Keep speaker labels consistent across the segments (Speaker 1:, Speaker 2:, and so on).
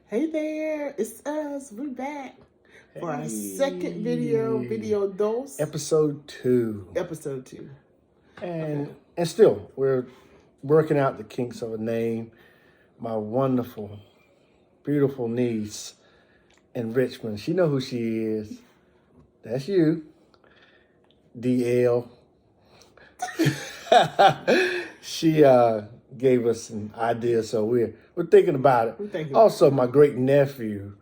Speaker 1: Hey there, it's us. We're back for our second video dos.
Speaker 2: Episode 2.
Speaker 1: Episode 2.
Speaker 2: And still, we're working out the kinks of a name. My wonderful, beautiful niece in Richmond. She know who she is. That's you. DL. She gave us an idea, so we're thinking about it. Also, my great nephew,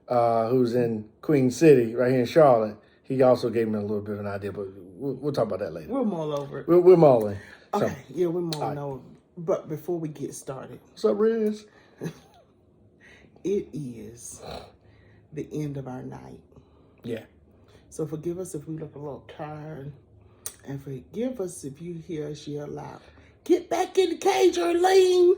Speaker 2: who's in Queen City, right here in Charlotte, he also gave me a little bit of an idea, but we'll talk about that later.
Speaker 1: We'll mull over it.
Speaker 2: We're mulling.
Speaker 1: Okay, so, we're mulling over. But before we get started,
Speaker 2: what's up, Riz?
Speaker 1: It is the end of our night.
Speaker 2: Yeah.
Speaker 1: So forgive us if we look a little tired, and forgive us if you hear us yell loud, "Get back in the cage, Arlene!"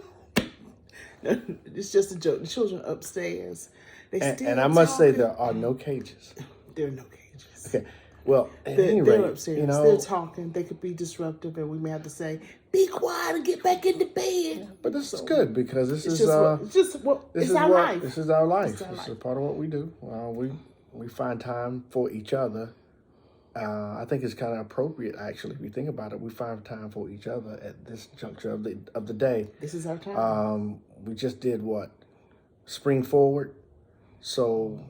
Speaker 1: It's just a joke. The children upstairs.
Speaker 2: And I must say there are no cages.
Speaker 1: There are no cages.
Speaker 2: Okay. Well,
Speaker 1: they're upstairs. They're talking. They could be disruptive, and we may have to say, "Be quiet and get back in the bed."
Speaker 2: Yeah, but this is good because this is
Speaker 1: our life.
Speaker 2: This is our life. This is a part of what we do. We find time for each other. I think it's kind of appropriate, actually, if you think about it. We find time for each other at this juncture of the day.
Speaker 1: This is our time.
Speaker 2: We just did what? Spring forward. So,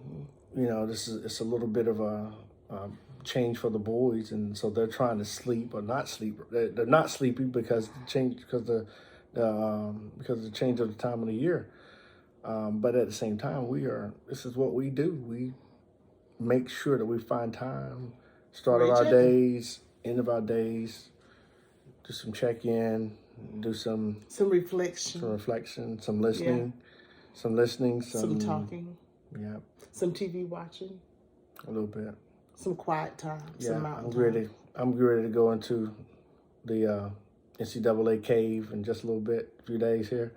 Speaker 2: it's a little bit of a change for the boys, and so they're trying to sleep or not sleep. They're not sleepy because the change of the time of the year. But at the same time, this is what we do. We make sure that we find time. Start of our days, end of our days, do some check-in, do some reflection, some listening, some
Speaker 1: talking, some TV watching,
Speaker 2: a little bit,
Speaker 1: some quiet time, some mountain time.
Speaker 2: I'm ready to go into the NCAA cave in just a little bit, a few days here,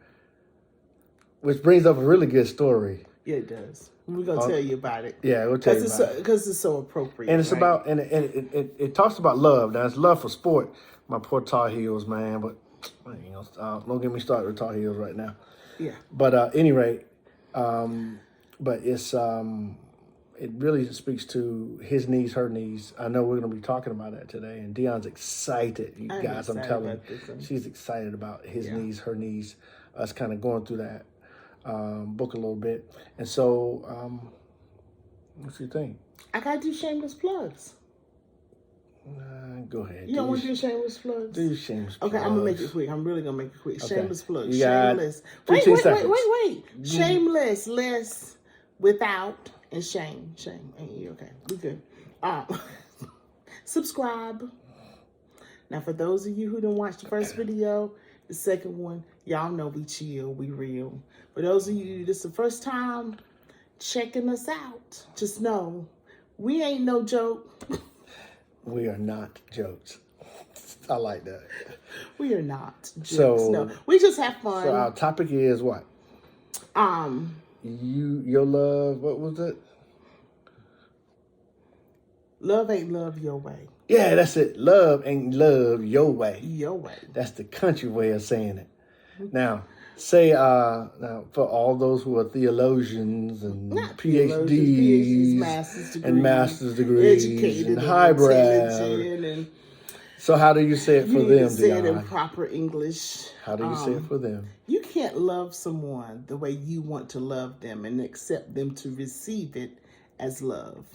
Speaker 2: which brings up a really good story.
Speaker 1: Yeah, it does. We're gonna tell you about it.
Speaker 2: Yeah, we'll tell you about it
Speaker 1: because it's so appropriate.
Speaker 2: And it's about it talks about love. Now it's love for sport. My poor Tar Heels, man. But don't get me started with Tar Heels right now.
Speaker 1: Yeah.
Speaker 2: But at any rate, but it's it really speaks to his needs, her needs. I know we're gonna be talking about that today, and Dionne's excited. You guys, I'm telling you, she's excited about his needs, her needs. Us kind of going through that. Book a little bit. And so, what you think?
Speaker 1: I gotta do shameless plugs.
Speaker 2: Go ahead.
Speaker 1: You don't want to do shameless plugs?
Speaker 2: Do shameless plugs.
Speaker 1: Okay, I'm gonna make it quick. I'm really gonna make it quick. Okay. Shameless plugs.
Speaker 2: Shameless.
Speaker 1: Wait. Shameless, less, without, and shame. Shame. Ain't you okay? We good. Subscribe. Now, for those of you who didn't watch the first video, the second one, y'all know we chill, we real. For those of you, this is the first time checking us out, just know we ain't no joke.
Speaker 2: We are not jokes. I like that.
Speaker 1: We are not jokes. No, we just have fun.
Speaker 2: So our topic is what? Your love. What was it?
Speaker 1: Love ain't love your way.
Speaker 2: Yeah, that's it. Love ain't love your way.
Speaker 1: Your way.
Speaker 2: That's the country way of saying it. Now, say now for all those who are theologians and PhDs, master's degrees,
Speaker 1: educated,
Speaker 2: and highbrow. So how do you say it for them,
Speaker 1: say it in proper English.
Speaker 2: How do you say it for them?
Speaker 1: You can't love someone the way you want to love them and accept them to receive it as love.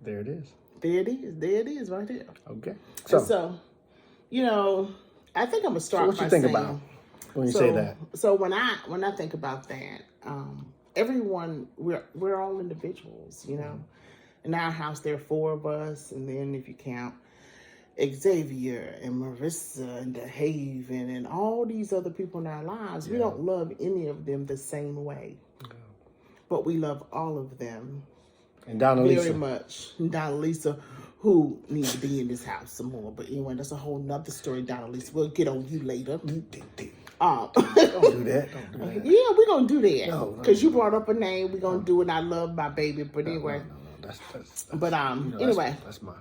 Speaker 2: There it is.
Speaker 1: There it is right there.
Speaker 2: Okay.
Speaker 1: So I think I'm gonna start.
Speaker 2: So what you think about when you say that?
Speaker 1: So when I think about that, everyone we're all individuals, In our house there are 4 of us, and then if you count Xavier and Marissa and DeHaven and all these other people in our lives, we don't love any of them the same way, but we love all of them.
Speaker 2: And Donalisa.
Speaker 1: Very much. Donalisa, who needs to be in this house some more. But anyway, that's a whole nother story, Donalisa. We'll get on you later.
Speaker 2: Don't do that.
Speaker 1: Yeah, we're going to do that. Because you brought up a name. We're going to do it. I love my baby. But anyway.
Speaker 2: No. That's
Speaker 1: anyway.
Speaker 2: That's my,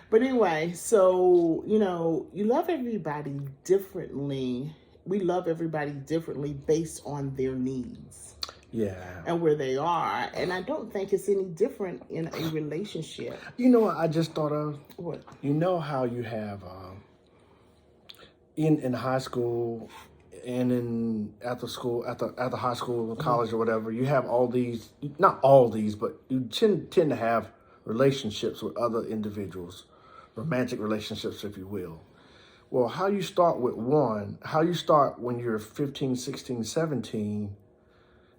Speaker 1: But anyway, so, you love everybody differently. We love everybody differently based on their needs.
Speaker 2: Yeah.
Speaker 1: and where they are. And I don't think it's any different in a relationship.
Speaker 2: You know what I just thought of?
Speaker 1: What?
Speaker 2: You know how you have in high school and in after school, after high school and college or whatever, you have all these, not all these, but you tend to have relationships with other individuals, romantic relationships, if you will. Well, how you start with one, how you start when you're 15, 16, 17,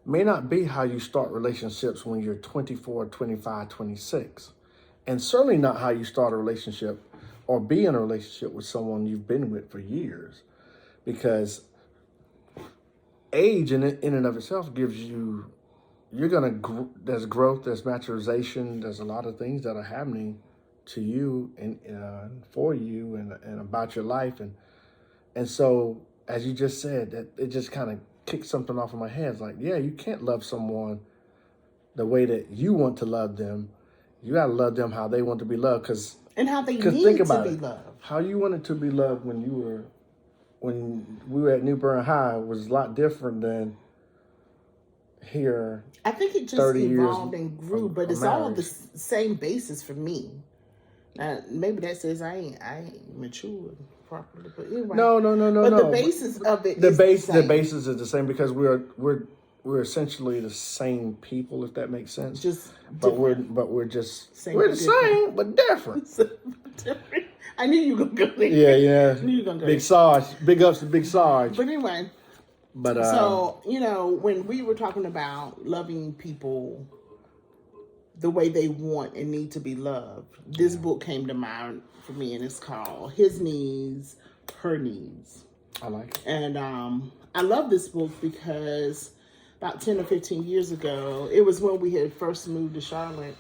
Speaker 2: may not be how you start relationships when you're 24, 25, 26. And certainly not how you start a relationship or be in a relationship with someone you've been with for years. Because age in and of itself gives you, there's growth, there's maturization, there's a lot of things that are happening to you and for you and about your life. And so, as you just said, that it just kind of kicked something off of my head. It's like, yeah, you can't love someone the way that you want to love them. You got to love them how they want to be loved.
Speaker 1: And how they need
Speaker 2: think about
Speaker 1: to be
Speaker 2: it.
Speaker 1: loved.
Speaker 2: How you wanted to be loved when we were at New Bern High was a lot different than here.
Speaker 1: I think it just evolved and grew, but it's all the same basis for me. Maybe that says I ain't matured properly, but anyway.
Speaker 2: No.
Speaker 1: But the basis of it,
Speaker 2: the basis is the same because we're essentially the same people, if that makes sense.
Speaker 1: Just
Speaker 2: we're just we're the same but different.
Speaker 1: I knew you were gonna go there.
Speaker 2: Yeah.
Speaker 1: I knew you were gonna go
Speaker 2: Big Sarge, big ups to Big Sarge.
Speaker 1: But anyway, so when we were talking about loving people the way they want and need to be loved, this book came to mind for me, and it's called His Needs, Her Needs.
Speaker 2: I like it.
Speaker 1: And I love this book because about 10 or 15 years ago, it was when we had first moved to Charlotte.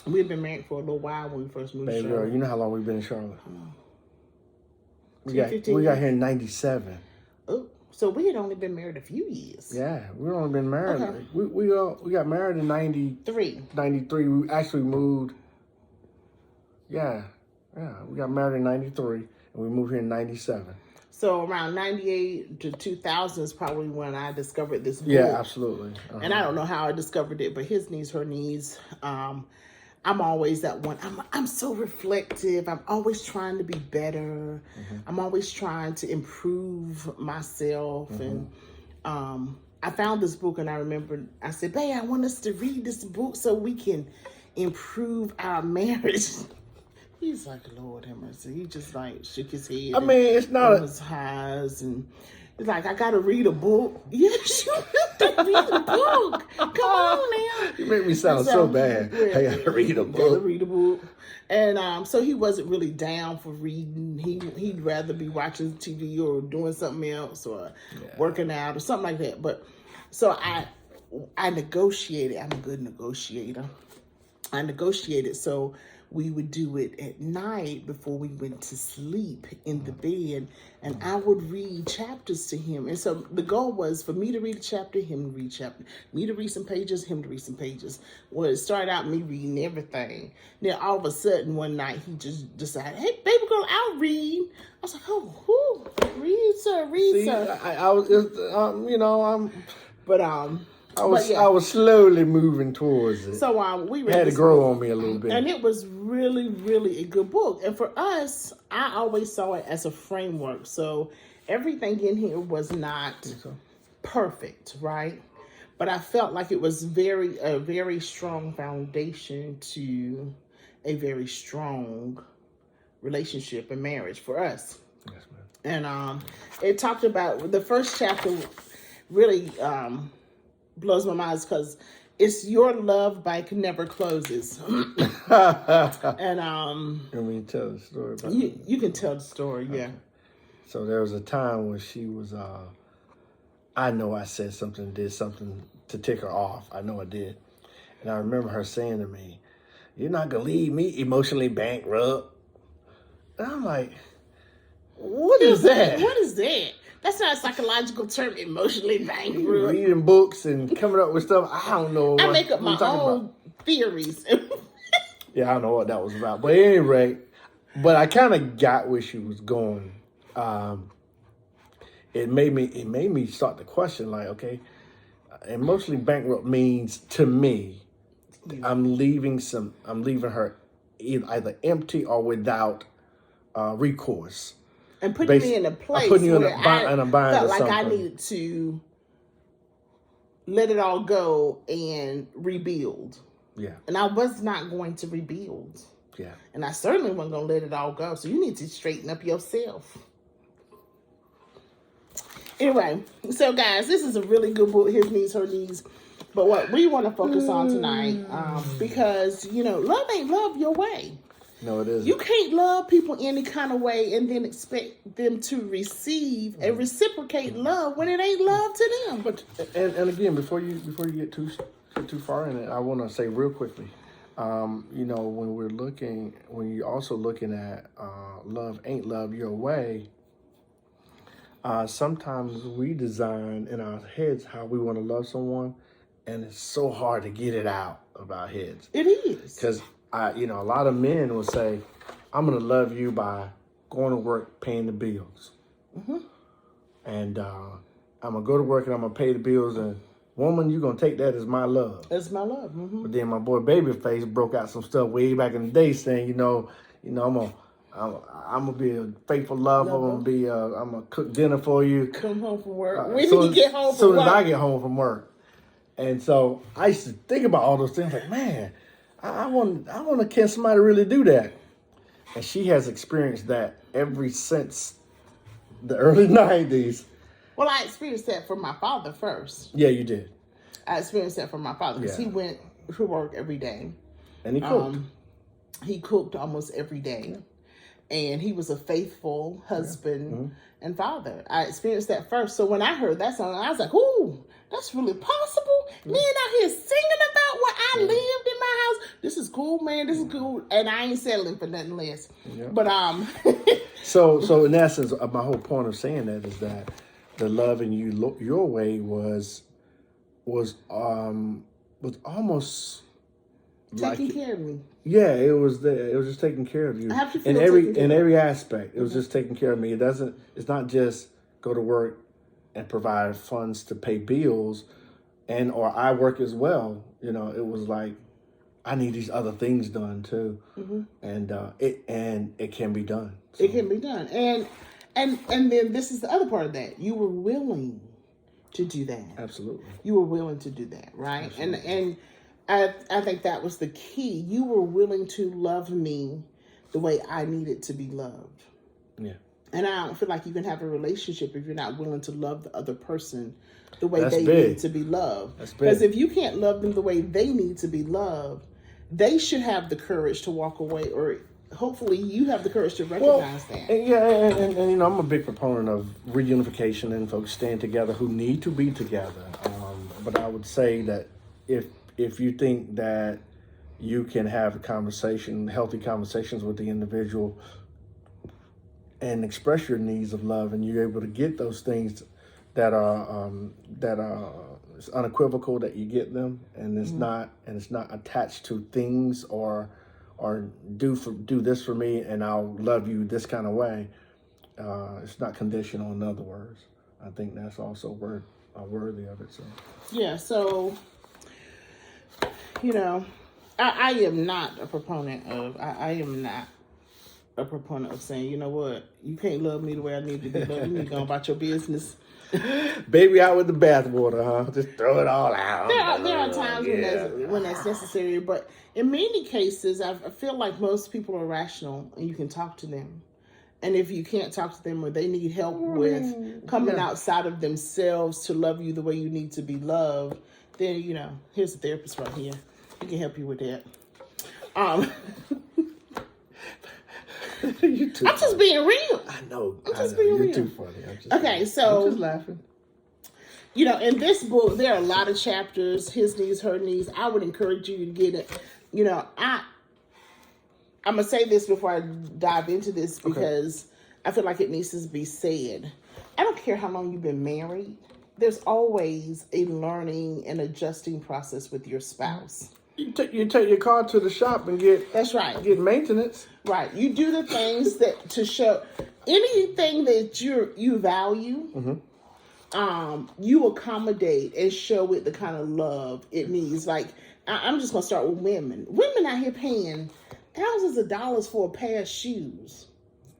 Speaker 1: We had been married for a little while when we first moved to Charlotte.
Speaker 2: Girl, you know how long we've been in Charlotte? We got here in 97.
Speaker 1: Oh, so we had only been married a few years.
Speaker 2: Yeah, we've only been married.
Speaker 1: Okay.
Speaker 2: We got married in 93. We actually moved. Yeah. We got married in 93, and we moved here in 97.
Speaker 1: So around 98 to 2000 is probably when I discovered this book.
Speaker 2: Yeah, absolutely. Uh-huh.
Speaker 1: And I don't know how I discovered it, but His Needs, Her Needs. I'm always that one. I'm so reflective. I'm always trying to be better. Mm-hmm. I'm always trying to improve myself. Mm-hmm. And I found this book, and I remember I said, "Babe, I want us to read this book so we can improve our marriage." He's like, Lord have mercy. He just like shook his head.
Speaker 2: I mean, it's not
Speaker 1: his highs, and he's like, I gotta read a book. Yes, you have to read a book. Come on now.
Speaker 2: You make me sound so bad. I gotta read a book.
Speaker 1: Gotta read a book. And so he wasn't really down for reading. He'd rather be watching TV or doing something else or working out or something like that. But so I negotiated. I'm a good negotiator. I negotiated so we would do it at night before we went to sleep in the bed, and I would read chapters to him. And so the goal was for me to read a chapter, him to read a chapter, me to read some pages, him to read some pages. Well, it started out me reading everything. Then all of a sudden one night he just decided, "Hey, baby girl, I'll read." I was like, "Oh, read, sir, read, sir."
Speaker 2: I was, I was slowly moving towards it.
Speaker 1: So we read
Speaker 2: had to grow on me a little bit,
Speaker 1: and it was really, really a good book. And for us, I always saw it as a framework. So everything in here was not perfect, right? But I felt like it was a very strong foundation to a very strong relationship and marriage for us.
Speaker 2: Yes, ma'am.
Speaker 1: And it talked about the first chapter. Really. Blows my mind because it's your love bike never closes. And
Speaker 2: let me tell the story about
Speaker 1: you can tell the story.
Speaker 2: Okay.
Speaker 1: Yeah.
Speaker 2: So there was a time when she was I know I said something, did something to tick her off. I know I did. And I remember her saying to me, "You're not gonna leave me emotionally bankrupt." And I'm like, what is that?
Speaker 1: What is that? That's not a psychological term, emotionally bankrupt.
Speaker 2: Reading books and coming up with stuff. I don't know.
Speaker 1: I make up my own theories.
Speaker 2: Yeah, I don't know what that was about. But anyway, I kind of got where she was going. It made me start to question, like, okay, emotionally bankrupt means to me, I'm leaving her either empty or without recourse.
Speaker 1: And putting me in a place where I felt like I needed to let it all go and rebuild.
Speaker 2: Yeah.
Speaker 1: And I was not going to rebuild.
Speaker 2: Yeah.
Speaker 1: And I certainly wasn't going to let it all go. So you need to straighten up yourself. Anyway, so guys, this is a really good book, His Knees, Her Knees. But what we want to focus on tonight, because, love ain't love your way.
Speaker 2: No, it isn't.
Speaker 1: You can't love people any kind of way and then expect them to receive and reciprocate love when it ain't love to them.
Speaker 2: But and again, before you get too far in it, I want to say real quickly, when you're also looking at love ain't love your way. Sometimes we design in our heads how we want to love someone, and it's so hard to get it out of our heads.
Speaker 1: It is.
Speaker 2: Because, a lot of men will say, I'm going to love you by going to work, paying the bills. Mm-hmm. And I'm going to go to work and I'm going to pay the bills. And woman, you're going to take that as my love.
Speaker 1: That's my love. Mm-hmm.
Speaker 2: But then my boy Babyface broke out some stuff way back in the day saying, I'm gonna be a faithful lover. I'm gonna cook dinner for you.
Speaker 1: Come home from work. When did you get home from work?
Speaker 2: As soon as I get home from work. And so I used to think about all those things. Like, man, I want to can somebody really do that? And she has experienced that ever since the early 90s.
Speaker 1: Well, I experienced that from my father first.
Speaker 2: Yeah, you did.
Speaker 1: I experienced that from my father because he went to work every day.
Speaker 2: And he cooked.
Speaker 1: He cooked almost every day. And he was a faithful husband and father. I experienced that first. So when I heard that song, I was like, ooh, that's really possible. Men out here singing about what I lived in my house. This is cool, man. This is cool. And I ain't settling for nothing less. Yeah. But
Speaker 2: So in essence, my whole point of saying that is that the loving you your way was almost
Speaker 1: taking care of me.
Speaker 2: Yeah, it was there. It was just taking care of you.
Speaker 1: I have to feel
Speaker 2: in every aspect. It was just taking care of me. It's not just go to work and provide funds to pay bills or I work as well. It was like I need these other things done too. Mm-hmm. And it can be done. So.
Speaker 1: It can be done. And then this is the other part of that. You were willing to do that.
Speaker 2: Absolutely.
Speaker 1: You were willing to do that, right?
Speaker 2: Absolutely.
Speaker 1: And I think that was the key. You were willing to love me the way I needed to be loved.
Speaker 2: Yeah.
Speaker 1: And I don't feel like you can have a relationship if you're not willing to love the other person the way
Speaker 2: That's
Speaker 1: they
Speaker 2: big.
Speaker 1: need to be loved.
Speaker 2: That's big.
Speaker 1: Because if you can't love them the way they need to be loved, they should have the courage to walk away, or hopefully you have the courage to recognize that.
Speaker 2: And I'm a big proponent of reunification and folks staying together who need to be together. But I would say that if you think that you can have a conversation, healthy conversations with the individual and express your needs of love, and you're able to get those things that are it's unequivocal that you get them, and it's not attached to things or do this for me and I'll love you this kind of way. It's not conditional, in other words. I think that's also worthy of it. So
Speaker 1: yeah, so I am not a proponent of saying, you know what, you can't love me the way I need to be loved. You need to go about your business.
Speaker 2: Baby out with the bathwater, huh? Just throw it all out.
Speaker 1: There are times when that's necessary, but in many cases, I feel like most people are rational and you can talk to them. And if you can't talk to them or they need help with coming outside of themselves to love you the way you need to be loved, then, here's a therapist right here. He can help you with that. I'm just being real.
Speaker 2: I know.
Speaker 1: I'm just being real.
Speaker 2: You're too funny.
Speaker 1: I'm just
Speaker 2: laughing.
Speaker 1: In this book, there are a lot of chapters. His knees, her knees. I would encourage you to get it. I'm gonna say this before I dive into this because I feel like it needs to be said. I don't care how long you've been married. There's always a learning and adjusting process with your spouse.
Speaker 2: You take your car to the shop and get.
Speaker 1: That's right.
Speaker 2: Get maintenance.
Speaker 1: Right. You do the things that to show anything that you value. Mm-hmm. you accommodate and show it the kind of love it needs. Like, I'm just going to start with women. Women out here paying thousands of dollars for a pair of shoes.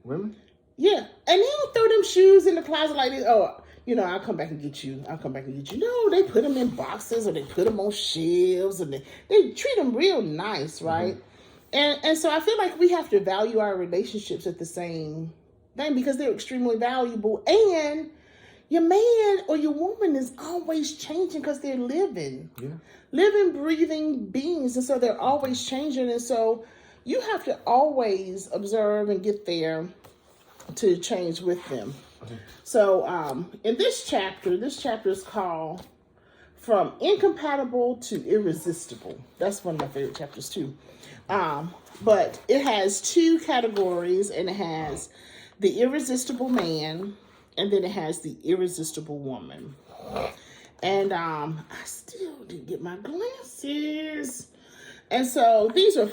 Speaker 2: Women?
Speaker 1: Yeah. And they don't throw them shoes in the closet like this. Oh, I'll come back and get you. I'll come back and get you. No, they put them in boxes or they put them on shelves and they treat them real nice, right? Mm-hmm. And so I feel like we have to value our relationships at the same thing because they're extremely valuable. And your man or your woman is always changing because they're living, breathing beings. And so they're always changing. And so you have to always observe and get there to change with them. Okay. So in this chapter is called From Incompatible to Irresistible. That's one of my favorite chapters too. But it has two categories, and it has the irresistible man, and then it has the irresistible woman. And I still didn't get my glasses. And so these are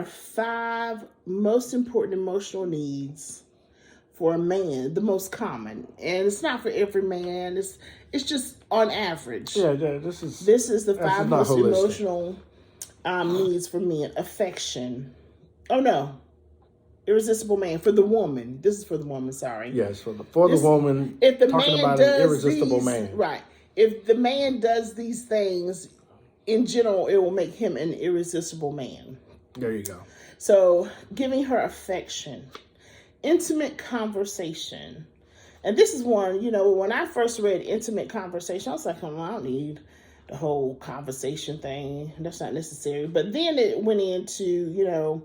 Speaker 1: five most important emotional needs for a man, the most common. And it's not for every man. It's just on average.
Speaker 2: Yeah, this is
Speaker 1: the five most emotional needs for men. Affection. Oh no. Irresistible man. For the woman. This is for the woman, sorry.
Speaker 2: Yes, for the woman.
Speaker 1: If the
Speaker 2: talking
Speaker 1: man
Speaker 2: about
Speaker 1: does
Speaker 2: an irresistible
Speaker 1: these,
Speaker 2: man.
Speaker 1: Right. If the man does these things, in general, it will make him an irresistible man.
Speaker 2: There you go.
Speaker 1: So, giving her affection, intimate conversation. And this is one, when I first read intimate conversation, I was like, I don't need the whole conversation thing. That's not necessary. But then it went into,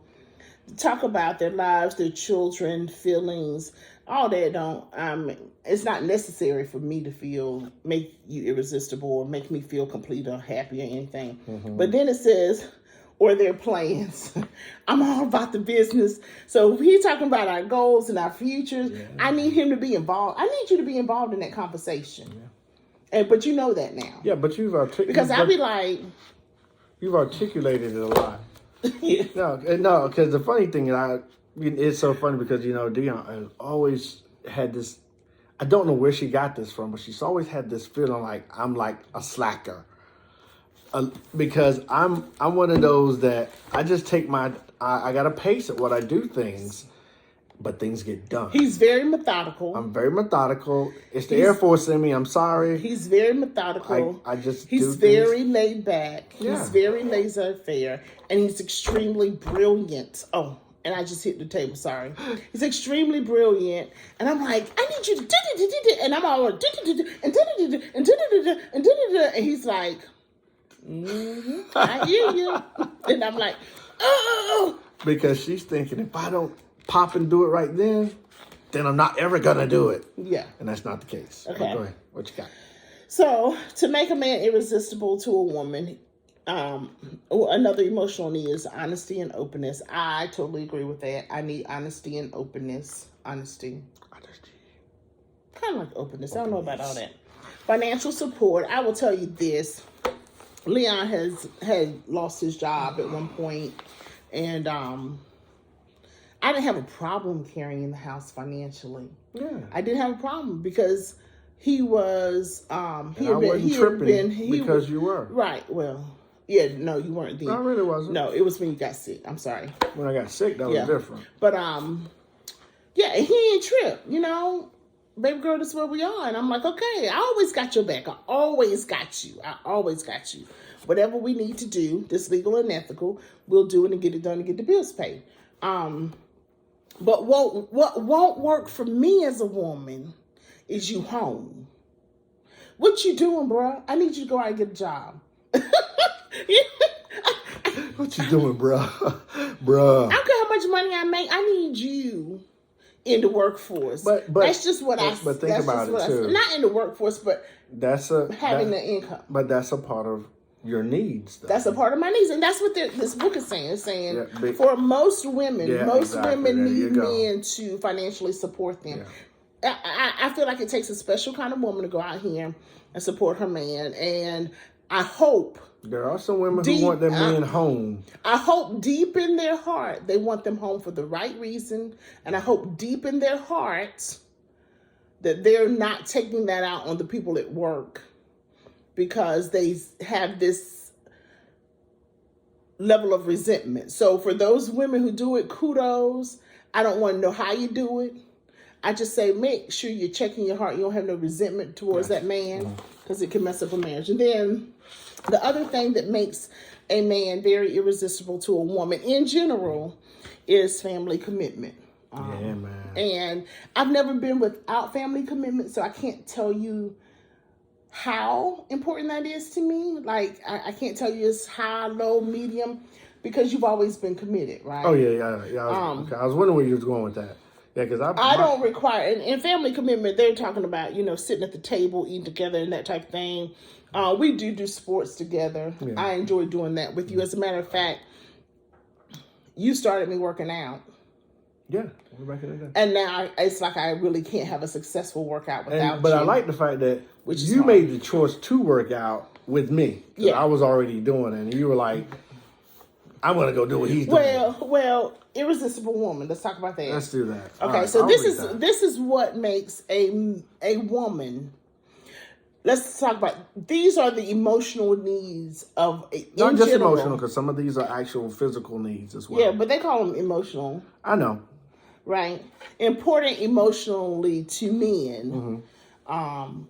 Speaker 1: talk about their lives, their children, feelings, all that. It's not necessary for me to make you irresistible or make me feel complete or happy or anything. Mm-hmm. But then it says, or their plans. I'm all about the business. So if he's talking about our goals and our futures, I need him to be involved. I need you to be involved in that conversation. Yeah. But you know that now.
Speaker 2: Yeah, but you've articulated.
Speaker 1: Because I'll be like.
Speaker 2: You've articulated it a lot.
Speaker 1: Yeah.
Speaker 2: No, because the funny thing it's so funny because, Dionne has always had this, I don't know where she got this from, but she's always had this feeling like I'm like a slacker. Because I'm one of those that I just take I got to pace at what I do things, but things get done.
Speaker 1: He's very methodical.
Speaker 2: I'm very methodical. It's the Air Force in me. I'm sorry.
Speaker 1: He's very methodical.
Speaker 2: He's
Speaker 1: very laid back.
Speaker 2: Yeah.
Speaker 1: He's very laissez-faire, and he's extremely brilliant. Oh, and I just hit the table. Sorry. He's extremely brilliant, and I'm like, I need you to do, and I'm all and he's like. I hear you. And I'm like, oh.
Speaker 2: Because she's thinking, if I don't pop and do it right then I'm not ever going to do it.
Speaker 1: Yeah.
Speaker 2: And that's not the case.
Speaker 1: Okay.
Speaker 2: Go ahead. What you got?
Speaker 1: So, to make a man irresistible to a woman, another emotional need is honesty and openness. I totally agree with that. I need honesty and openness. Honesty. Kind of like openness. I don't know about all that. Financial support. I will tell you this. Leon had lost his job at one point, and I didn't have a problem carrying the house financially. Yeah, I didn't have a problem because he was
Speaker 2: because you were
Speaker 1: right. Well, yeah, no, you weren't then.
Speaker 2: I really wasn't.
Speaker 1: No, it was when you got sick. I'm sorry.
Speaker 2: When I got sick, that was different.
Speaker 1: But yeah, he ain't trip. Baby girl, this is where we are. And I'm like, okay, I always got your back. I always got you. Whatever we need to do, this legal and ethical, we'll do it and get it done and get the bills paid. But what won't work for me as a woman is you home. What you doing, bro? I need you to go out and get a job.
Speaker 2: What you doing, bro? Bruh.
Speaker 1: I don't care how much money I make. I need you in the workforce. But that's just what I.
Speaker 2: But think about it too.
Speaker 1: Not in the workforce, but having the income.
Speaker 2: But that's a part of your needs. Though.
Speaker 1: That's a part of my needs, and that's what this book is saying. It's saying for most women, women need men to financially support them. Yeah. I feel like it takes a special kind of woman to go out here and support her man, and I hope.
Speaker 2: There are some women who want their men home.
Speaker 1: I hope deep in their heart they want them home for the right reason. And I hope deep in their hearts that they're not taking that out on the people at work because they have this level of resentment. So for those women who do it, kudos. I don't want to know how you do it. I just say make sure you're checking your heart. You don't have no resentment towards that man, because it can mess up a marriage. And then the other thing that makes a man very irresistible to a woman in general is family commitment.
Speaker 2: Yeah, man.
Speaker 1: And I've never been without family commitment, so I can't tell you how important that is to me. Like, I can't tell you it's high, low, medium, because you've always been committed, right?
Speaker 2: Oh, yeah. I was wondering where you was going with that. Yeah, because
Speaker 1: I don't require, in family commitment, they're talking about, sitting at the table, eating together and that type of thing. We do sports together. Yeah. I enjoy doing that with you. As a matter of fact, you started me working out.
Speaker 2: Yeah, we're back in there.
Speaker 1: And now it's like I really can't have a successful workout without you.
Speaker 2: But I like the fact that you made the choice to work out with me. Yeah. I was already doing it. And you were like, I want to go do what he's doing.
Speaker 1: Well, irresistible woman. Let's talk about that.
Speaker 2: Let's do that.
Speaker 1: Okay, right, so this is what makes a woman. Let's talk about, these are the emotional needs of
Speaker 2: not just general. Emotional, because some of these are actual physical needs as well.
Speaker 1: Yeah, but they call them emotional.
Speaker 2: I know.
Speaker 1: Right? Important emotionally to men. And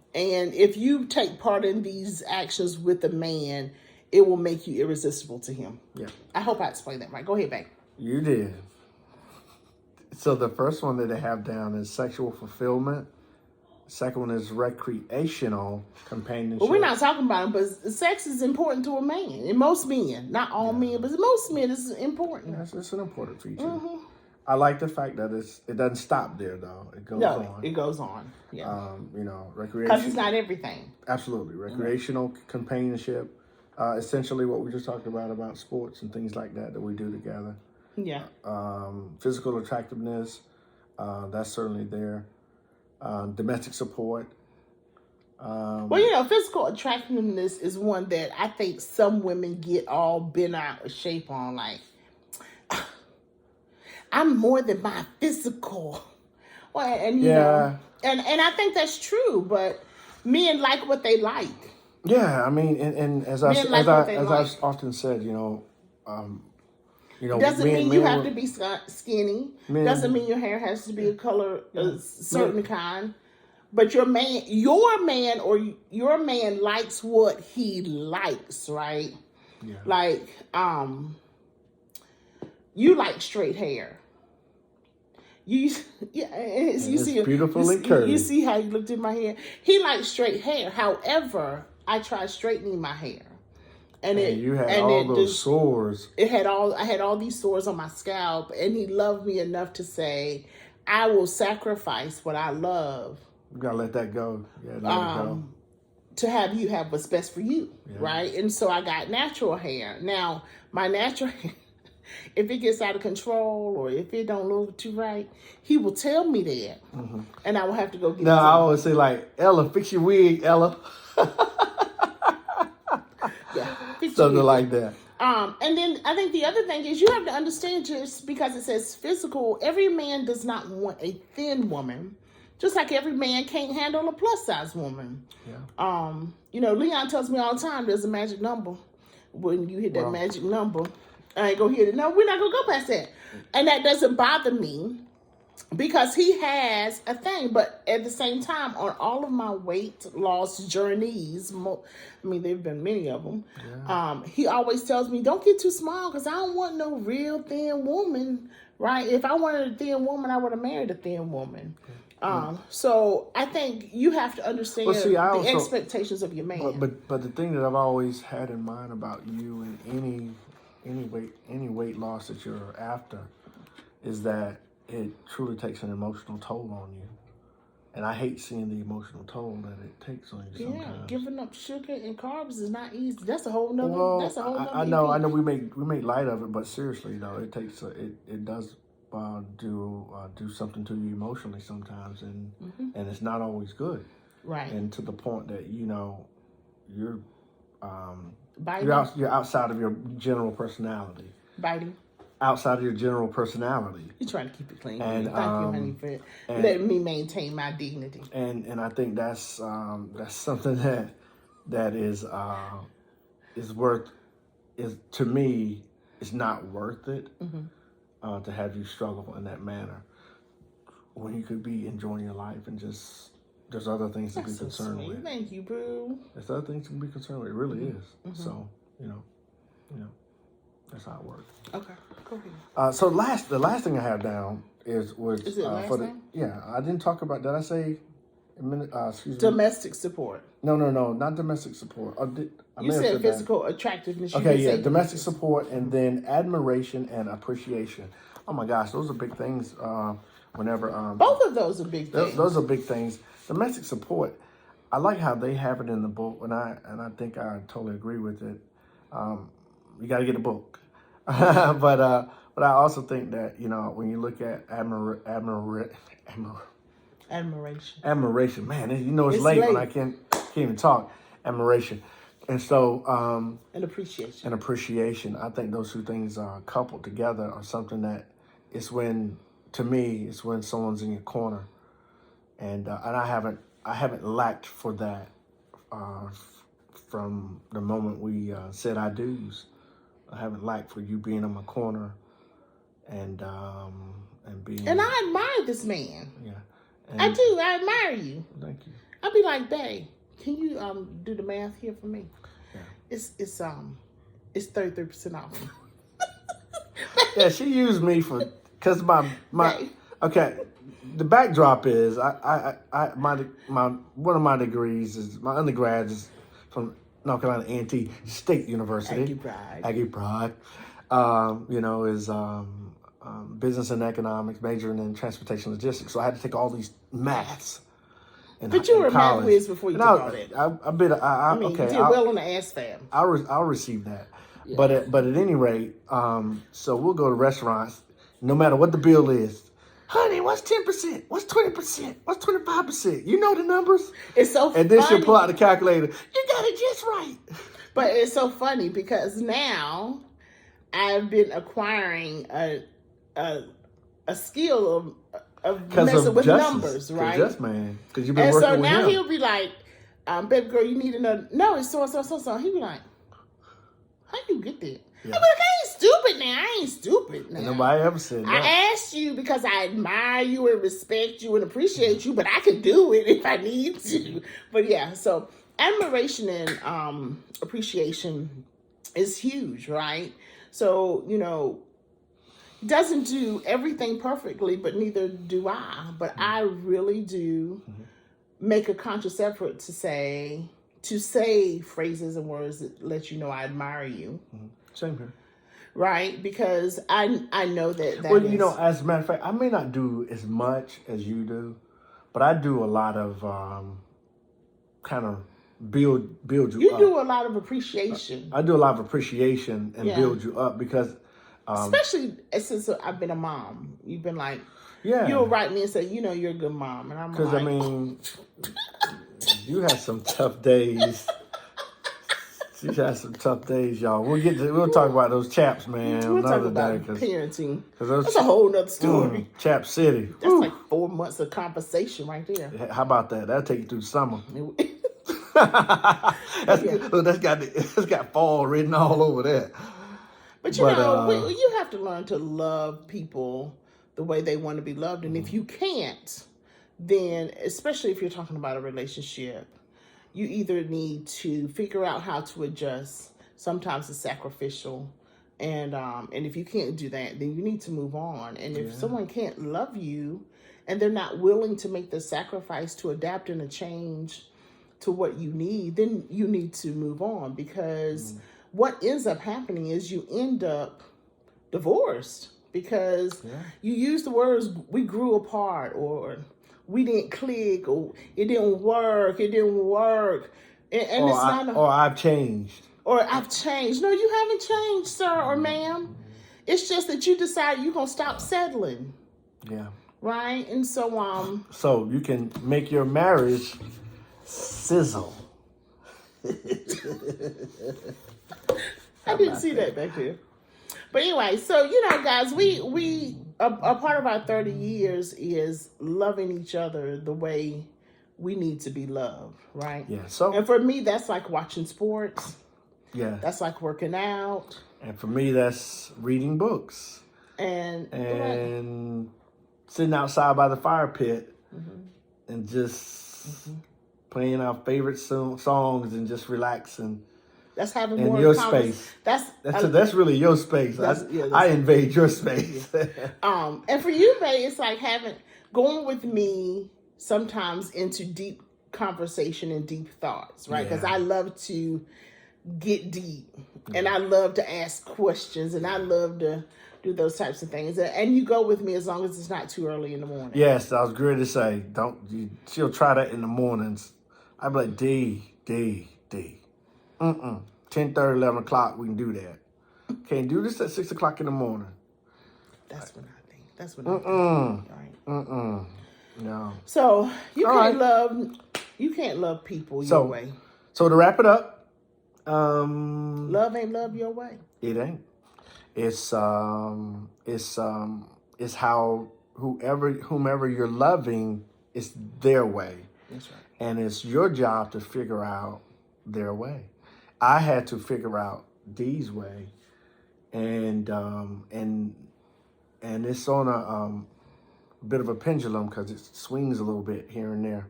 Speaker 1: if you take part in these actions with a man, it will make you irresistible to him.
Speaker 2: Yeah.
Speaker 1: I hope I explained that right. Go ahead, babe.
Speaker 2: You did. So the first one that they have down is sexual fulfillment. Second one is recreational companionship.
Speaker 1: Well, we're not talking about it, but sex is important to a man. And most men, not all men, but most men, it's important.
Speaker 2: Yes, it's an important feature. I like the fact that it doesn't stop there, though. It goes on.
Speaker 1: It goes on. Yeah.
Speaker 2: Recreation.
Speaker 1: Because it's not everything.
Speaker 2: Absolutely. Recreational companionship. Essentially what we just talked about sports and things like that we do together.
Speaker 1: Yeah.
Speaker 2: Physical attractiveness. That's certainly there. Domestic support.
Speaker 1: Physical attractiveness is one that I think some women get all bent out of shape on. Like, I'm more than my physical. Well, and and I think that's true, but men like what they like.
Speaker 2: Yeah, I mean, and as I've often said,
Speaker 1: doesn't mean you have to be skinny. Doesn't mean your hair has to be a color, a certain kind. But your man likes what he likes, right?
Speaker 2: Yeah.
Speaker 1: Like, you like straight hair.
Speaker 2: It's beautifully curly.
Speaker 1: You see how you looked at my hair? He likes straight hair. However, I tried straightening my hair. And
Speaker 2: you had all those sores.
Speaker 1: I had all these sores on my scalp, and he loved me enough to say, I will sacrifice what I love.
Speaker 2: You gotta let that go. Yeah, let it go.
Speaker 1: To have you have what's best for you, right? And so I got natural hair. Now, my natural hair, if it gets out of control or if it don't look too right, he will tell me that, and I will have to go get.
Speaker 2: No, I always say like, Ella, fix your wig, Ella. Something like that.
Speaker 1: And then I think the other thing is you have to understand, just because it says physical, every man does not want a thin woman, just like every man can't handle a plus size woman.
Speaker 2: Yeah.
Speaker 1: Leon tells me all the time there's a magic number. When you hit that magic number, I ain't gonna hit it. No, we're not gonna go past that. And that doesn't bother me, because he has a thing. But at the same time, on all of my weight loss journeys, there've been many of them. Yeah. He always tells me, "Don't get too small, because I don't want no real thin woman." Right? If I wanted a thin woman, I would have married a thin woman. So I think you have to understand the expectations of your man.
Speaker 2: But the thing that I've always had in mind about you and any weight loss that you're after is that it truly takes an emotional toll on you. And I hate seeing the emotional toll that it takes on you sometimes.
Speaker 1: Yeah, giving up sugar and carbs is not easy. That's a whole nother.
Speaker 2: I know. We make light of it, but seriously though, it takes it does do something to you emotionally sometimes, and it's not always good.
Speaker 1: Right.
Speaker 2: And to the point that you're
Speaker 1: biting.
Speaker 2: You're outside of your general personality.
Speaker 1: Biting.
Speaker 2: outside of your general personality.
Speaker 1: You're trying to keep it clean.
Speaker 2: And,
Speaker 1: Thank you, honey, for letting me maintain my dignity.
Speaker 2: And I think that's something that is worth, is to me, it's not worth it to have you struggle in that manner when you could be enjoying your life and just there's other things to be concerned with.
Speaker 1: Thank you, boo.
Speaker 2: There's other things to be concerned with. It really is. So you know, that's how it works.
Speaker 1: Okay, go ahead.
Speaker 2: So the last thing I have down was
Speaker 1: Is it last name?
Speaker 2: Yeah, I didn't talk about. Did I say? Excuse me.
Speaker 1: Domestic support.
Speaker 2: No, not domestic support.
Speaker 1: You said physical attractiveness.
Speaker 2: Okay, yeah, domestic support, and then admiration and appreciation. Oh my gosh, those are big things. Whenever
Speaker 1: both of those are big things.
Speaker 2: Those are big things. Domestic support. I like how they have it in the book, and I think I totally agree with it. You got to get a book, but I also think that when you look at admiration, man, it's late when I can't even talk. Admiration, and so
Speaker 1: and appreciation.
Speaker 2: And appreciation. I think those two things coupled together are something that it's when someone's in your corner, and I haven't lacked for that from the moment we said I do's. I haven't lacked for you being in my corner, and being.
Speaker 1: And I admire this man.
Speaker 2: Yeah.
Speaker 1: I do. I admire you.
Speaker 2: Thank you.
Speaker 1: I'll be like, babe, can you do the math here for me?
Speaker 2: Yeah.
Speaker 1: It's 33% off.
Speaker 2: Yeah, she used me because my
Speaker 1: right.
Speaker 2: Okay. The backdrop is one of my degrees is my undergrad is from North Carolina A&T State University. Aggie Pride. Is business and economics, majoring in transportation logistics. So I had to take all these maths.
Speaker 1: But you were a math whiz before you took all that.
Speaker 2: You did
Speaker 1: well on the ASFAB.
Speaker 2: I'll receive that.
Speaker 1: Yeah.
Speaker 2: But at any rate, so we'll go to restaurants, no matter what the bill is. Honey, what's 10%? What's 20%? What's 25%? You know the numbers?
Speaker 1: It's so funny.
Speaker 2: And then she'll pull out the calculator. You got it just right.
Speaker 1: But it's so funny because now I've been acquiring a skill of messing with numbers, right?
Speaker 2: Just man, because you've been working with him.
Speaker 1: And so now he'll be like, baby girl, you need another. No, it's so. He'll be like, how you get that?
Speaker 2: Yeah.
Speaker 1: I'm like, I ain't stupid now.
Speaker 2: Nobody ever said that.
Speaker 1: I asked you because I admire you and respect you and appreciate you, but I could do it if I need to. But yeah, so admiration and appreciation is huge, right? So, doesn't do everything perfectly, but neither do I. But I really do make a conscious effort to say phrases and words that let you know I admire you.
Speaker 2: Same here.
Speaker 1: Right? Because I know that
Speaker 2: well, as a matter of fact, I may not do as much as you do, but I do a lot of kind of build you up.
Speaker 1: You do a lot of appreciation.
Speaker 2: I do a lot of appreciation and build you up because...
Speaker 1: especially since I've been a mom. You've been like...
Speaker 2: Yeah.
Speaker 1: You'll write me and say, you're a good mom. And I'm like...
Speaker 2: Because, you had some tough days. She's had some tough days, y'all. We'll talk about those chaps, man.
Speaker 1: We'll talk about parenting. That's a whole nother story.
Speaker 2: Chap City.
Speaker 1: That's like 4 months of conversation right there.
Speaker 2: How about that? That'll take you through the summer. That's got fall written all over that.
Speaker 1: But you have to learn to love people the way they want to be loved. And if you can't, then, especially if you're talking about a relationship, you either need to figure out how to adjust. Sometimes it's sacrificial. And if you can't do that, then you need to move on. And if someone can't love you and they're not willing to make the sacrifice to adapt and to change to what you need, then you need to move on. Because what ends up happening is you end up divorced because you use the words, we grew apart, or we didn't click, or it didn't work. And it's not...
Speaker 2: Or I've changed.
Speaker 1: Or I've changed. No, you haven't changed, sir or ma'am. It's just that you decide you're going to stop settling.
Speaker 2: Yeah.
Speaker 1: Right? And so...
Speaker 2: So you can make your marriage sizzle.
Speaker 1: I didn't see that back there. But anyway, so guys, we a part of our 30 years is loving each other the way we need to be loved, right?
Speaker 2: Yeah. So,
Speaker 1: and for me, that's like watching sports.
Speaker 2: Yeah.
Speaker 1: That's like working out.
Speaker 2: And for me, that's reading books.
Speaker 1: And
Speaker 2: sitting outside by the fire pit and just playing our favorite songs and just relaxing.
Speaker 1: That's having
Speaker 2: in
Speaker 1: more
Speaker 2: your space. That's really your space. I invade your space.
Speaker 1: And for you, Bae, it's like going with me sometimes into deep conversation and deep thoughts, right? Because I love to get deep, and I love to ask questions, and I love to do those types of things. And you go with me as long as it's not too early in the morning.
Speaker 2: Yes, I was going to say, she'll try that in the mornings. I'd be like, D. 10:30, 11 o'clock, we can do that. Can't do this at 6 o'clock in the morning.
Speaker 1: That's what I think. That's what I think. Right?
Speaker 2: No.
Speaker 1: So you can't love people your way.
Speaker 2: So to wrap it up,
Speaker 1: love ain't love your way.
Speaker 2: It ain't. It's how whomever you're loving, it's their way.
Speaker 1: That's right.
Speaker 2: And it's your job to figure out their way. I had to figure out Dee's way, and it's on a bit of a pendulum because it swings a little bit here and there.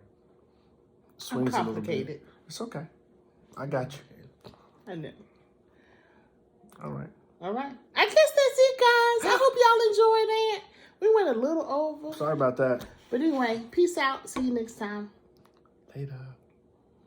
Speaker 2: Swings a little bit. It's okay. I got you.
Speaker 1: I know.
Speaker 2: All right.
Speaker 1: I guess that's it, guys. I hope y'all enjoyed that. We went a little over.
Speaker 2: Sorry about that.
Speaker 1: But anyway, peace out. See you next time.
Speaker 2: Later.